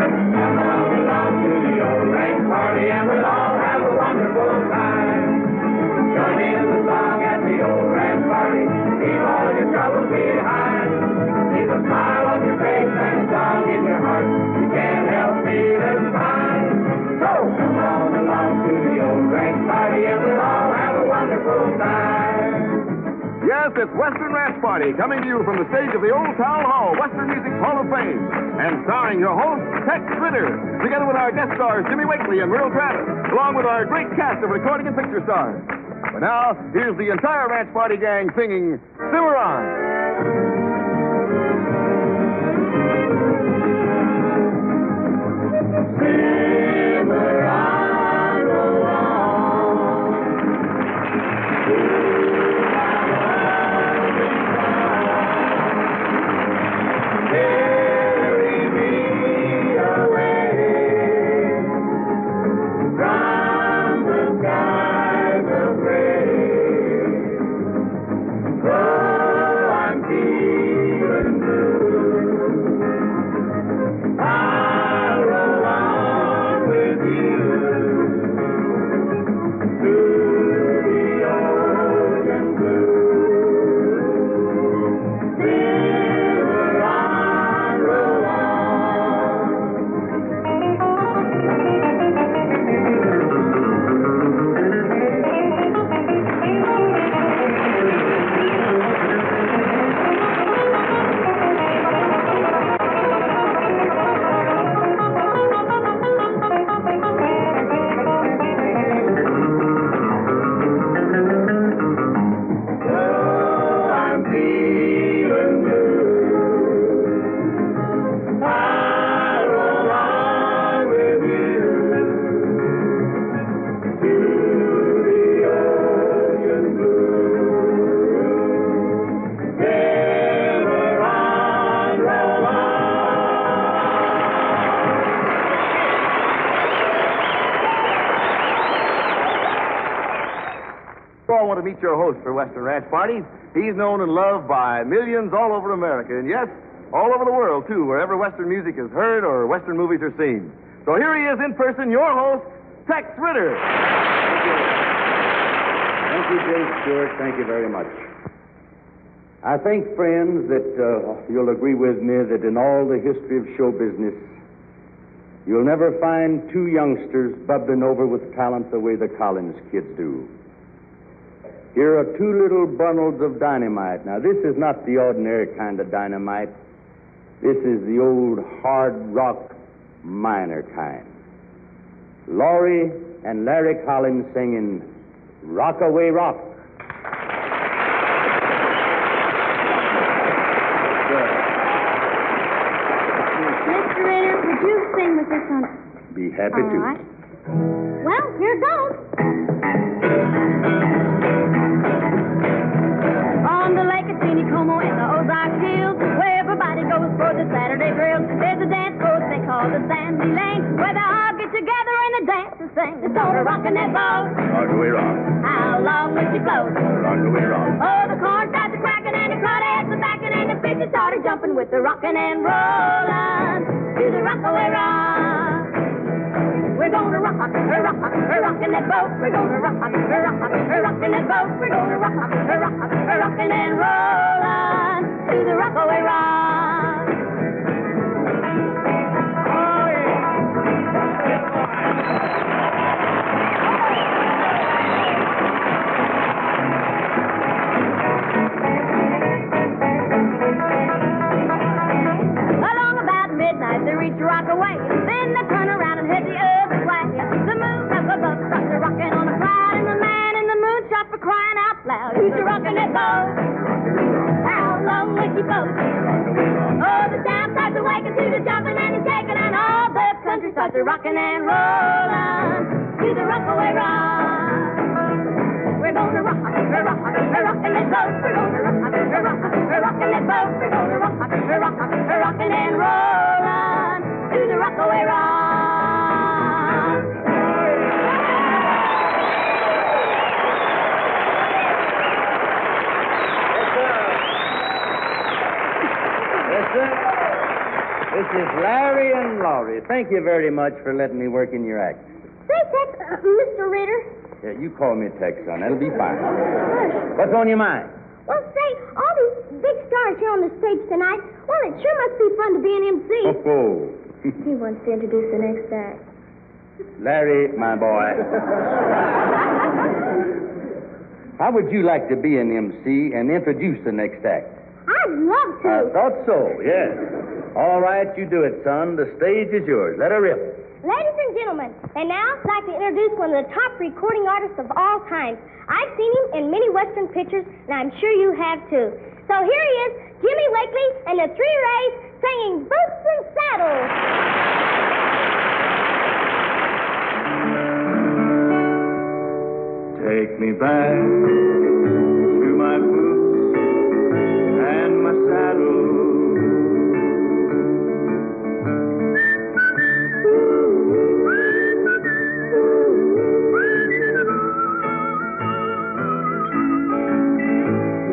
along to the old ranch party and we'll all have a wonderful time. Join in the song at the old ranch party. Leave all your troubles behind. See the smile on your face and a song in your heart. You can't help feeling fine. So come on along to the old ranch party and we'll all have a wonderful time. Yes, it's Western Ranch Party, coming to you from the stage of the Old Town Hall, Western Music Hall of Fame, and starring your host, Tex Ritter, together with our guest stars, Jimmy Wakely and Merle Travis, along with our great cast of recording and picture stars. But now, here's the entire Ranch Party gang singing Simmer On. Simmer on, roll on. Carry me away from the skies of gray. Oh, I'm feeling blue. I'll roll on with you to the ocean blue. Simmer on, roll on. Oh, I'm feeling blue. I'll roll on with you to the ocean blue. Simmer on, roll on. So I want to meet your host for Western Ranch Party. He's known and loved by millions all over America, and yes, all over the world, too, wherever Western music is heard or Western movies are seen. So here he is in person, your host, Tex Ritter. Thank you, Jay Stewart. Thank you very much. I think, friends, that you'll agree with me that in all the history of show business, you'll never find two youngsters bubbling over with talent the way the Collins kids do. Here are two little bundles of dynamite. Now, this is not the ordinary kind of dynamite. This is the old hard rock minor kind. Laurie and Larry Collins singing Rockaway Rock. Mr. Ritter, would you sing with us on... Be happy All to. right. Well, here goes. On the lake at Como in the Ozark Hills, where everybody goes for the Saturday grills, there's a dance course they call the Sandy Lane, where they all get together and the dance and sing. They started rocking that boat. Rockaway Rock. How long will she float? Rockaway Rock. Oh, the corn started cracking and the crawdads were backing and the fishes started jumping with the rockin' and rollin' to the Rockaway Rock. We're gonna rock that boat. We're gonna rock that boat. We're gonna rock rockin' and rollin' to the Rockaway Rock. Oh, yeah. Along about midnight, they reach Rockaway. Then they turn around and head the other way. The moon up above starts to rockin' on a cloud, and the man in the moon shot for crying out loud. Who's a rockin' that boat? How long will she float? Oh, the sound starts to waking to the jumping and the shaking, and all the country starts to rockin' and rollin' to the Rockaway Rock. We're gonna rock that boat. We're gonna rockin' that boat. We're gonna rockin' and rollin' to the Rockaway Rock. Yes, sir. This is Larry and Laurie, thank you very much for letting me work in your act. Say, Tex, Mr. Ritter. Yeah, you call me Tex, son. That'll be fine. What's on your mind? Well, say, all these big stars here on the stage tonight, well, it sure must be fun to be an MC. Oh. He wants to introduce the next act. Larry, my boy. How would you like to be an MC and introduce the next act? I'd love to. I thought so, yes. All right, you do it, son. The stage is yours. Let her rip. Ladies and gentlemen, and now I'd like to introduce one of the top recording artists of all time. I've seen him in many Western pictures, and I'm sure you have too. So here he is, Jimmy Wakely and the Three Rays singing Boots and Saddles. Take me back to my boots and my saddle.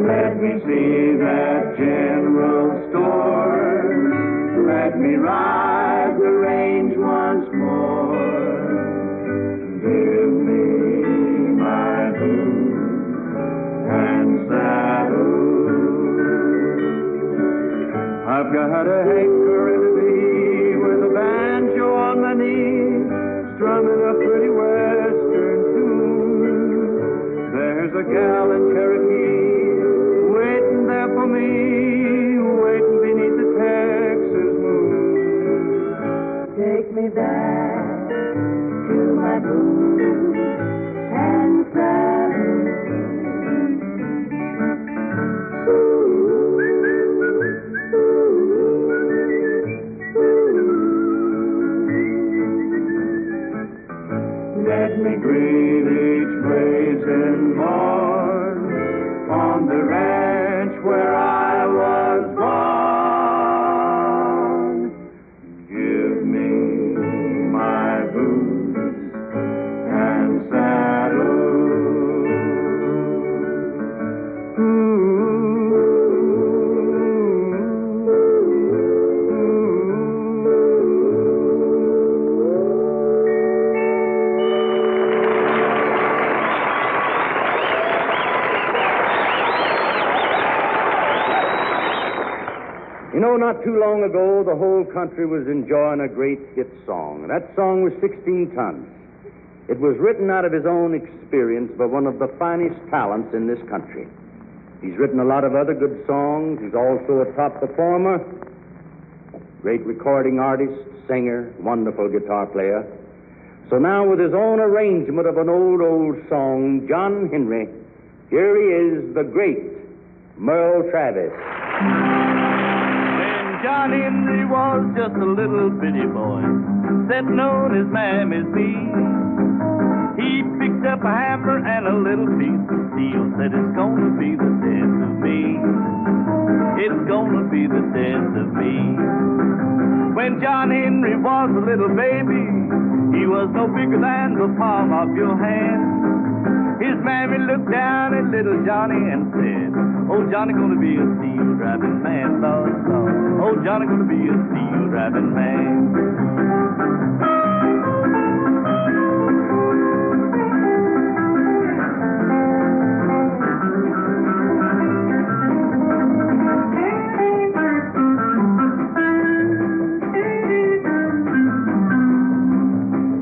Let me see that general store. Let me ride the range once more. Give me my boots and saddle. I've got a hankering to be with a banjo on my knee, strumming a pretty western tune. There's a gal in Cherokee waiting there for me, waiting beneath the Texas moon. Take me back to my boots and saddle. Let me greet each blazing morn on the ranch where I was born. Give me my boots and saddle. You know, not too long ago, the whole country was enjoying a great hit song. That song was 16 Tons. It was written out of his own experience by one of the finest talents in this country. He's written a lot of other good songs. He's also a top performer, great recording artist, singer, wonderful guitar player. So now, with his own arrangement of an old song, John Henry, here he is, the great Merle Travis. John Henry was just a little bitty boy, sitting on his mammy's knee. He picked up a hammer and a little piece of steel, said it's gonna be the death of me. It's gonna be the death of me. When John Henry was a little baby, he was no bigger than the palm of your hand. His mammy looked down at little Johnny and said, oh, Johnny gonna be a steel driving man, Lord, Lord. Oh, Johnny gonna be a steel driving man.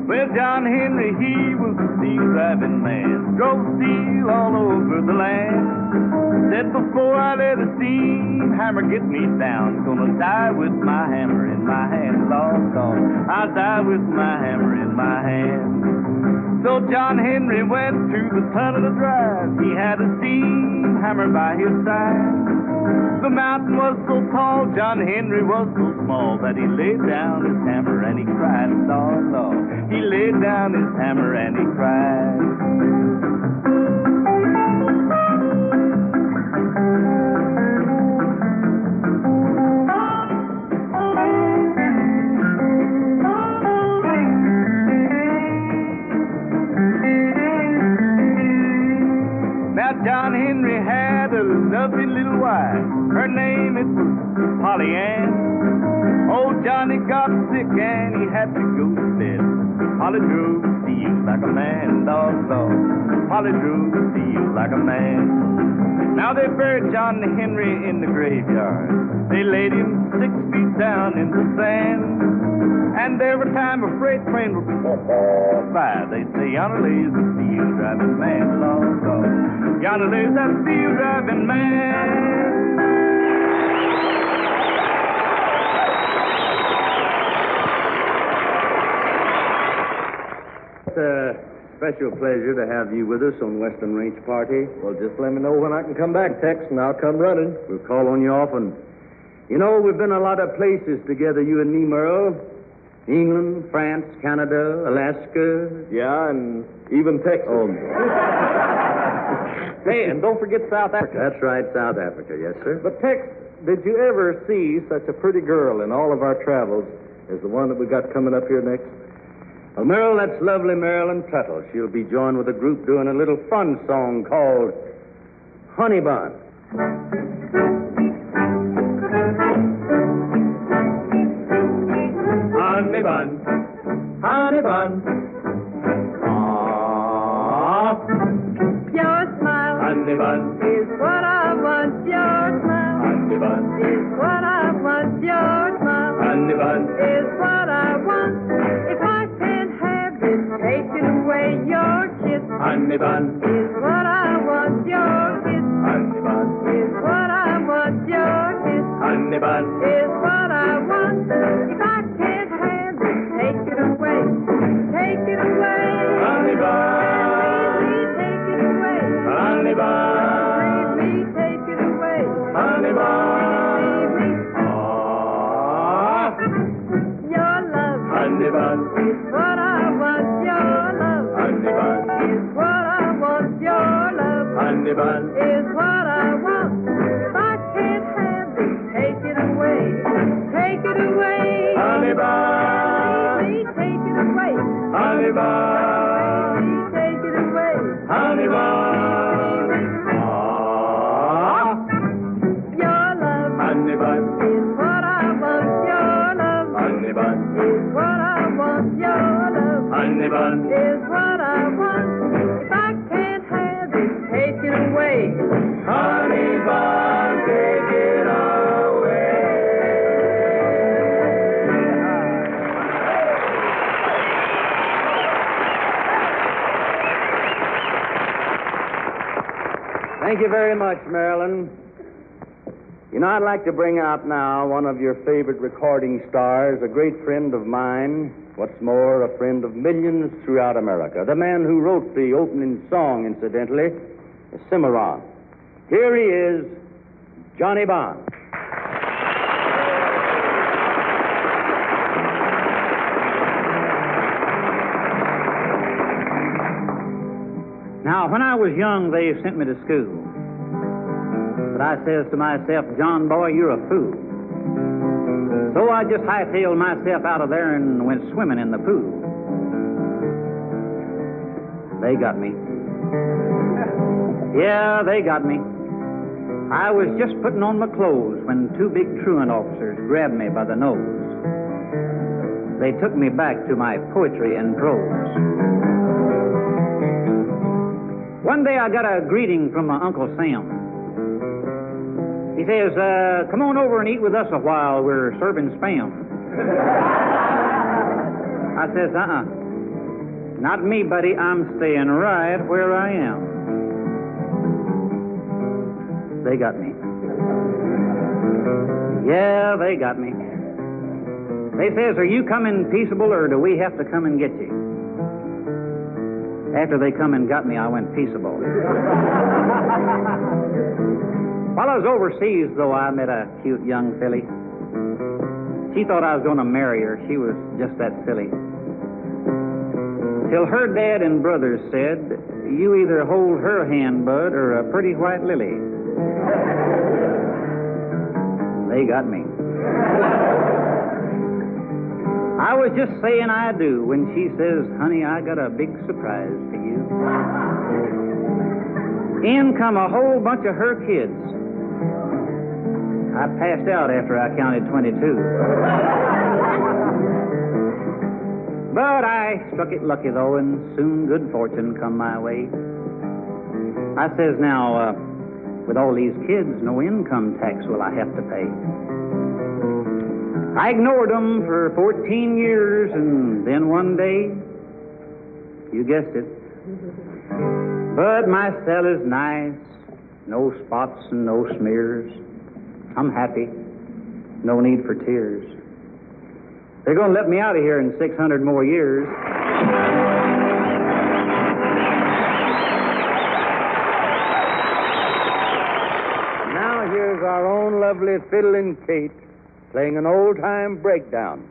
Well, John Henry, he was a steel driving man, drove steel all over the land. Said before I let a steam hammer get me down, gonna die with my hammer in my hand, Lord, Lord. I'll die with my hammer in my hand. So John Henry went to the tunnel to drive. He had a steam hammer by his side. The mountain was so tall, John Henry was so small, that he laid down his hammer and he cried, Lord, Lord. He laid down his hammer and he cried. Now John Henry had a lovely little wife. Her name it was Polly Ann. Old Johnny got sick and he had to go to bed. Polly drove the steel like a man, dogs off. Polly drove the steel like a man. Now they buried John Henry in the graveyard. They laid him 6 feet down in the sand. And every time a freight train would by, they'd say, yonder lays the steel driving man, dogs off. Yonder lays that steel driving man. It's a special pleasure to have you with us on Western Range Party. Well, just let me know when I can come back, Tex, and I'll come running. We'll call on you often. You know, we've been a lot of places together, you and me, Merle. England, France, Canada, Alaska. Yeah, and even Texas. Oh, Hey, and don't forget South Africa. that's right, South Africa, yes, sir. But, Tex, did you ever see such a pretty girl in all of our travels as the one that we got coming up here next? Well, Merle, that's lovely Marilyn Tuttle. She'll be joined with a group doing a little fun song called Honey Bun. Honey bun, honey bun. Ah, Your smile honey bun, is what I want. Your smile honey bun, is what I want. Your smile honey bun. is what I want. If I can't have it, take it away. Your kiss Honey bun, is what I want. Your kiss honey bun, is what I want. Your kiss honey bun. is what I want. If I can't have it, take it away. Take it away. Honey bun, Please, take it away. honey bun, Please, take it away. honey bun. Leave me. Ah, Your love honey bun, is what I want. Your love honey bun, is what I want. Your love honey bun. is what I want. If I can't have it, take it away. Take it away. Honey bun, Please, take it away. honey bun, Please, take it away. honey bun. Ah, Your love honey bun, is what I want. Your love honey bun, is what I want. Your love honey bun. is what I want. If I can't have it, take it away. Honey bun, take it away. Thank you very much, Marilyn. You know, I'd like to bring out now one of your favorite recording stars, a great friend of mine, what's more, a friend of millions throughout America, the man who wrote the opening song, incidentally, Cimarron. Here he is, Johnny Bond. Now, when I was young, they sent me to school. But I says to myself, John, boy, you're a fool. So I just hightailed myself out of there and went swimming in the pool. They got me. Yeah, they got me. I was just putting on my clothes when two big truant officers grabbed me by the nose. They took me back to my poetry and prose. One day I got a greeting from my Uncle Sam. He says, come on over and eat with us a while. We're serving spam. I says, not me, buddy. I'm staying right where I am. They got me. Yeah, they got me. They says, are you coming peaceable or do we have to come and get you? After they come and got me, I went peaceable. While I was overseas, though, I met a cute young filly. She thought I was going to marry her. She was just that silly. Till her dad and brothers said, you either hold her hand, bud, or a pretty white lily. They got me. I was just saying I do when she says, honey, I got a big surprise for you. In come a whole bunch of her kids. I passed out after I counted 22. But I struck it lucky, though, and soon good fortune come my way. I says, now, with all these kids, no income tax will I have to pay. I ignored them for 14 years, and then one day, you guessed it, but my cell is nice, no spots and no smears. I'm happy, no need for tears. They're going to let me out of here in 600 more years. Now here's our own lovely Fiddlin' Kate playing an old-time breakdown.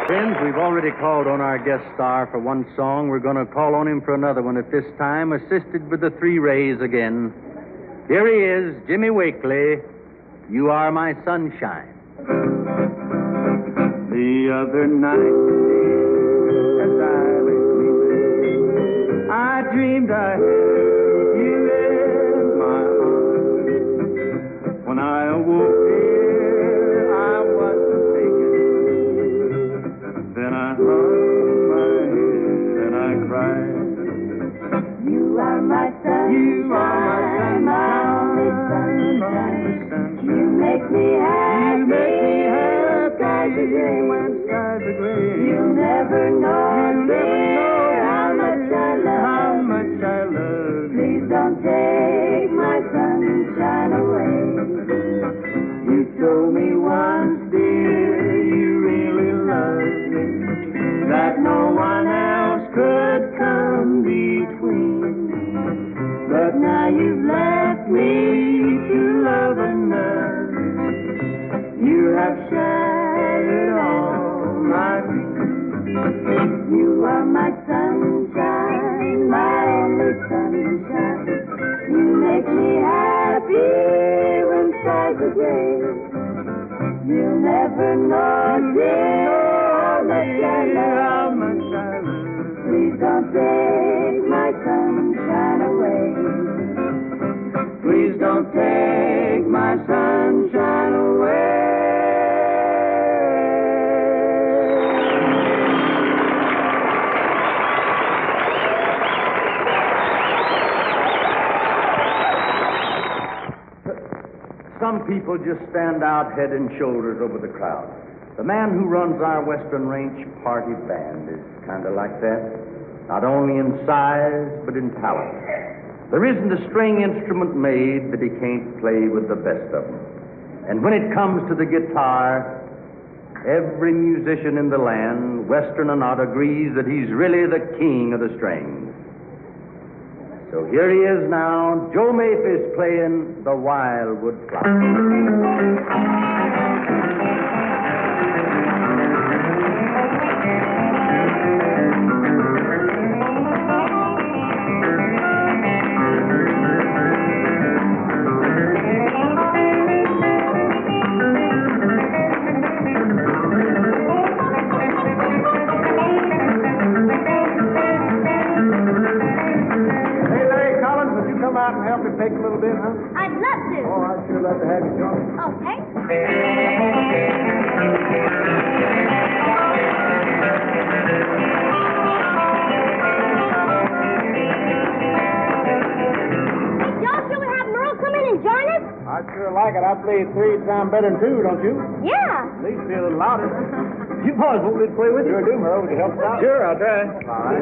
Friends, we've already called on our guest star for one song. We're going to call on him for another one at this time, assisted with the Three Rays again. Here he is, Jimmy Wakely, You Are My Sunshine. The other night, as I lay sleeping, I dreamed I had you in my arms. When I awoke, dear, I was mistaken. Then I hung my head and I cried. You are my sunshine, You are my sunshine, my only sunshine. You make me happy, You make me happy skies are gray. when skies are gray. You never know, dear, how much I love. how much I love you. Please don't take my sunshine away. You told me once, dear, you really loved me, that no one else could come between. But now you've left me to love another. You have shattered all my dreams. You are my sunshine, my only sunshine. You make me happy when skies are gray. You'll never know, dear, how much I How love. much I love Please don't take my sunshine away. Please don't take my sunshine away. Some people just stand out head and shoulders over the crowd. The man who runs our Western Range Party Band is kind of like that, not only in size, but in talent. There isn't a string instrument made that he can't play with the best of them. And when it comes to the guitar, every musician in the land, Western or not, agrees that he's really the king of the strings. So here he is now. Joe Mayfield's playing The Wildwood Flower. Out and help me pick a little bit, huh? I'd love to. Oh, I'd sure love to have you join. Okay. like it. I play 3 sound better than 2, don't you? Yeah. At least be a little louder. You boys want me to play with you? Sure do, Merle. Would you help us out? Sure, I'll try. All right.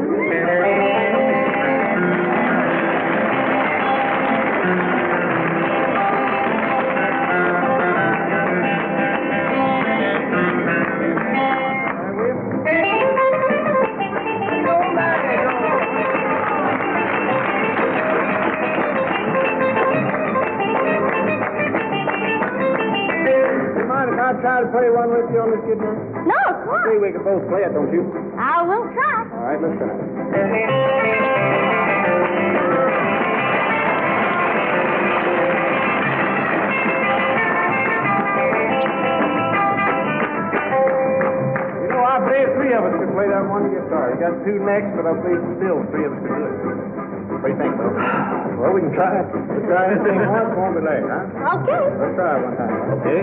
Try to play one with you on this guitar? No, of course. See, we can both play it, don't you? I will try. All right, let's try. You know, I believe 3 of us could play that one guitar. You got 2 next, but I believe still 3 of us could do it. What do you think, Bill? Well, we can try it. We'll try anything once, won't be late, huh? Okay. Let's try it one time. Okay.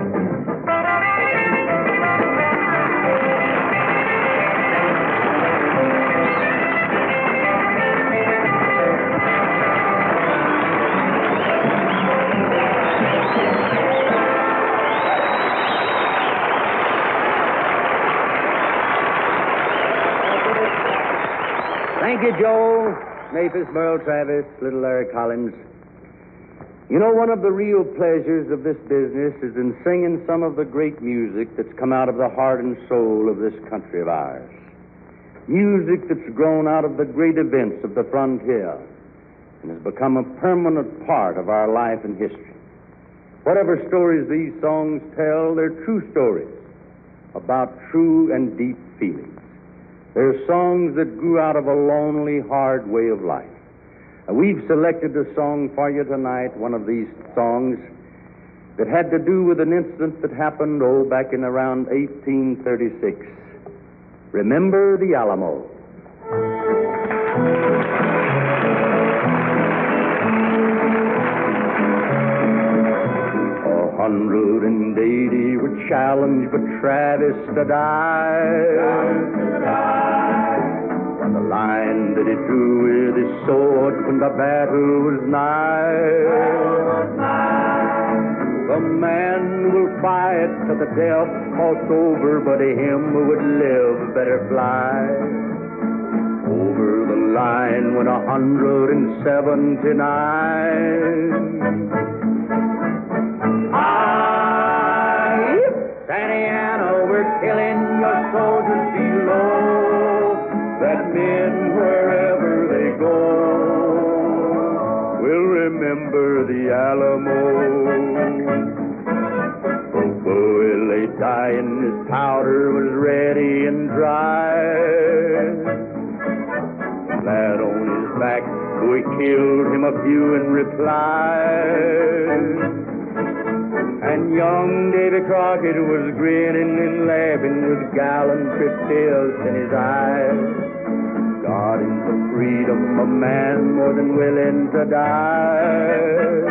Thank you, Joe. Mavis, Merle Travis, little Larry Collins. You know, one of the real pleasures of this business is in singing some of the great music that's come out of the heart and soul of this country of ours. Music that's grown out of the great events of the frontier and has become a permanent part of our life and history. Whatever stories these songs tell, they're true stories about true and deep feelings. They're songs that grew out of a lonely, hard way of life. We've selected a song for you tonight, one of these songs that had to do with an incident that happened, back in around 1836. Remember the Alamo. 180 were challenged, but Travis to die. From the line that he drew with his sword when the battle was nigh. The man will fight to the death, fought over, but him who would live better fly. Over the line went 179. Santa Ana, we're killing your soldiers below. That men, wherever they go, will remember the Alamo. Oh, boy lay dying, his powder was ready and dry. Flat on his back, we killed him a few in reply. And young Davy Crockett was grinning and laughing with gallantry fierce in his eyes. Guarding for freedom, a man more than willing to die.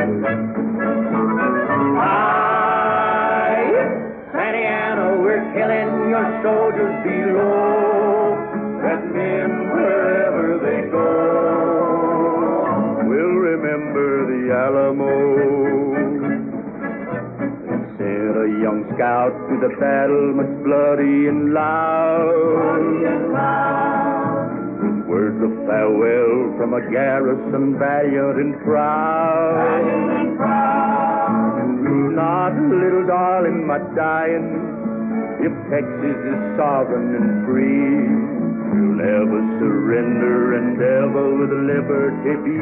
Santa Ana, we're killing your soldiers below. That men, wherever they go, will remember the Alamo. A young scout to the battle, much bloody and loud. With words of farewell from a garrison valiant and proud. Not, little darling, my dying, if Texas is sovereign and free, you'll never surrender and ever with liberty be.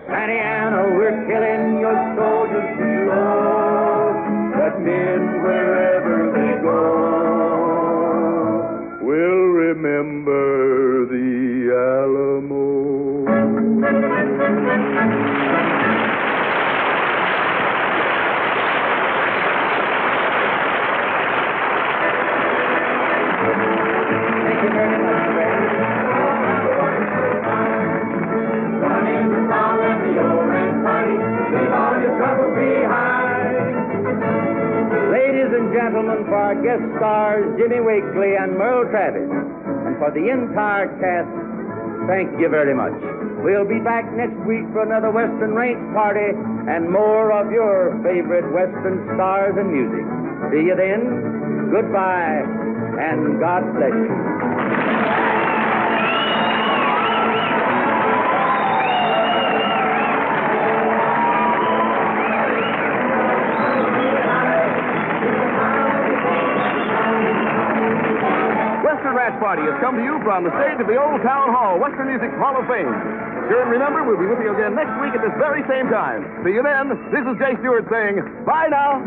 Santa Ana, we're killing your soldiers below. That men, wherever they go, will remember the Alamo. Thank you very much, friends. Ladies and gentlemen, for our guest stars, Jimmy Wakely and Merle Travis, and for the entire cast, Thank you very much. We'll be back next week for another Western Ranch party and more of your favorite Western stars and music. See you then. Goodbye, and God bless you. Western Ranch Party has come to you from the stage of the Old Town Hall, Western Music Hall of Fame. Sure, and remember, we'll be with you again next week at this very same time. See you then. This is Jay Stewart saying, bye now.